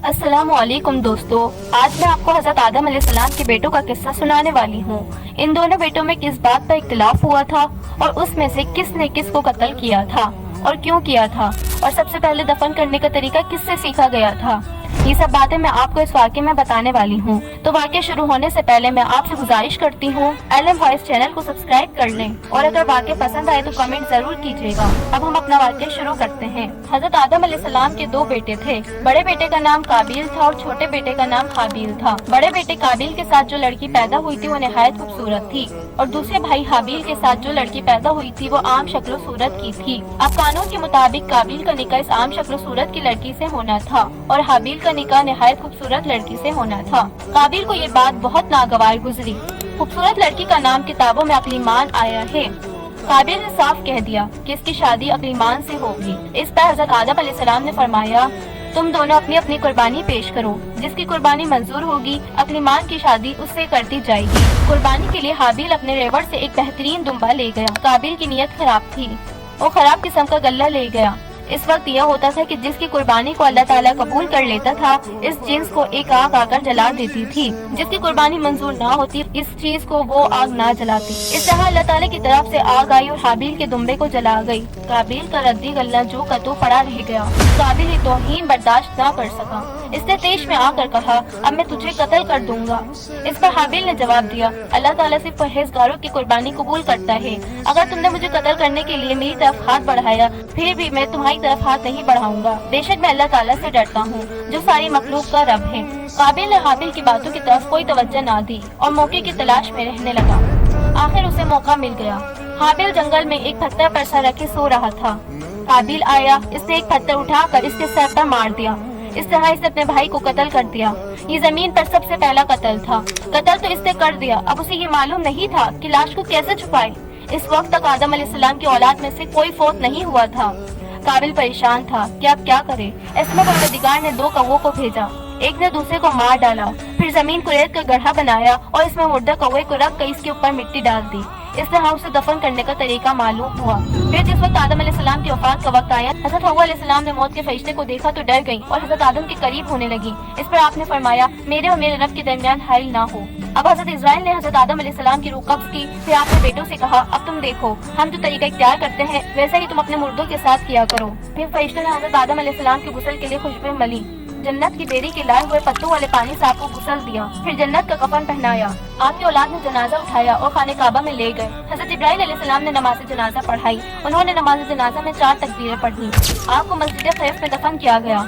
अस्सलाम वालेकुम दोस्तों, आज मैं आपको हज़रत आदम अलैहिस्सलाम के बेटों का किस्सा सुनाने वाली हूँ। इन दोनों बेटों में किस बात पर इख्तिलाफ हुआ था और उसमें से किसने किसको कत्ल किया था और क्यों किया था, और सबसे पहले दफन करने का तरीका किससे सीखा गया था। ये सब बातें मैं आपको इस वाक़े में बताने वाली हूँ। तो वाक़े शुरू होने से पहले मैं आपसे गुजारिश करती हूँ एलएम वॉइस चैनल को सब्सक्राइब कर लें और अगर वाक़े पसंद आए तो कमेंट जरूर कीजिएगा। अब हम अपना वाक़े शुरू करते हैं। हज़रत आदम अलैहिस्सलाम के दो बेटे थे। बड़े बेटे का नाम काबिल था और छोटे बेटे का नाम हाबिल था। बड़े बेटे काबिल के साथ जो लड़की पैदा हुई थी वो निहायत खूबसूरत थी और दूसरे भाई हाबिल के साथ जो लड़की पैदा हुई थी वो आम शक्ल सूरत की थी। अब कानून के मुताबिक काबिल का निकाह इस आम शक्ल सूरत की लड़की से होना था और हाबिल का निकाह निहायत खूबसूरत लड़की से होना था। काबिल को ये बात बहुत नागवार गुजरी। खूबसूरत लड़की का नाम किताबों में अक्लीमान आया है। काबिल ने साफ कह दिया कि इसकी शादी अक्लीमान से होगी। इस पर हज़रत आदम अलैहिस्सलाम ने फरमाया, तुम दोनों अपनी अपनी कुर्बानी पेश करो, जिसकी कुर्बानी मंजूर होगी अक्लीमान की शादी उससे करती जाएगी। कुर्बानी के लिए हाबिल अपने रेवड़ से एक बेहतरीन दुम्बा ले गया। काबिल की नीयत खराब थी, वो खराब किस्म का गल्ला ले गया। इस वक्त यह होता था कि जिसकी कुर्बानी को अल्लाह ताला कबूल कर लेता था, इस जिन्स को एक आग आकर जला देती थी। जिसकी कुर्बानी मंजूर ना होती, इस चीज को वो आग ना जलाती। इस तरह अल्लाह ताला की तरफ से आग आई और हाबिल के दुम्बे को जला गई। काबिल का रद्दी गल्ला जो का तो पड़ा रह गया। काबिल ये तौहीन बर्दाश्त ना कर सका। इसने तेज में आकर कहा, अब मैं तुझे कत्ल कर दूंगा। इस पर हाबिल ने जवाब दिया, अल्लाह ताला सिर्फ परहेजगारों की कुर्बानी कबूल करता है। अगर तुमने मुझे कत्ल करने के लिए मेरी तरफ हाथ बढ़ाया, फिर भी मैं तुम्हारी तरफ हाथ नहीं बढ़ाऊंगा। बेशक मैं अल्लाह ताला से डरता हूँ जो सारी मखलूक का रब है। काबिल ने हाबिल की बातों की तरफ कोई तवज्जो ना दी और मौके की तलाश में रहने लगा। आखिर उसे मौका मिल गया। हाबिल जंगल में एक पत्थर पर सर रखे सो रहा था। काबिल आया, इसने एक पत्थर उठाकर इसके सर पर मार दिया। इस तरह इसने अपने भाई को कत्ल कर दिया। ये जमीन पर सबसे पहला कत्ल था। कत्ल तो इसने कर दिया, अब उसे ये मालूम नहीं था कि लाश को कैसे छुपाए। इस वक्त तक आदम अलैहिस्सलाम की औलाद में से कोई फौत नहीं हुआ था। काबिल परेशान था कि अब क्या करे। इसमें परवरदिगार ने दो कौवों को भेजा, एक ने दूसरे को मार डाला, फिर जमीन को रेत का गड्ढा बनाया और इसमें मुर्दा कौवे को रख कर इसके ऊपर मिट्टी डाल दी। इस तरह उसे दफन करने का तरीका मालूम हुआ। फिर जिस वक्त आदम अलैहिस्सलाम की वफात का वक्त आया, हज़रत हव्वा अलैहिस्सलाम ने मौत के फरिश्ते को देखा तो डर गई और हज़रत आदम के करीब होने लगी। इस पर आपने फरमाया, मेरे और मेरे रब के दरमियान हाइल ना हो। अब हज़रत इस्राइल ने हज़रत आदम अलैहिस्सलाम की रूह कब्ज़ की। फिर आपने बेटों से कहा, अब तुम देखो, हम जो तरीका इख्तियार करते हैं वैसा ही तुम अपने मुर्दों के साथ किया करो। फिर फरिश्ते ने हज़रत आदम अलैहिस्सलाम के गुस्ल के लिए खुशबू मली। जन्नत की बेरी के लाए हुए पत्तों वाले पानी से आपको गुस्ल दिया, फिर जन्नत का कफन पहनाया। आपकी औलाद ने जनाजा उठाया और खाने काबा में ले गए। हज़रत इब्राहीम अलैहिस्सलाम ने नमाज जनाजा पढ़ाई। उन्होंने नमाज जनाजा में 4 तकबीरें पढ़ी। आपको मस्जिद खैफ में दफन किया गया।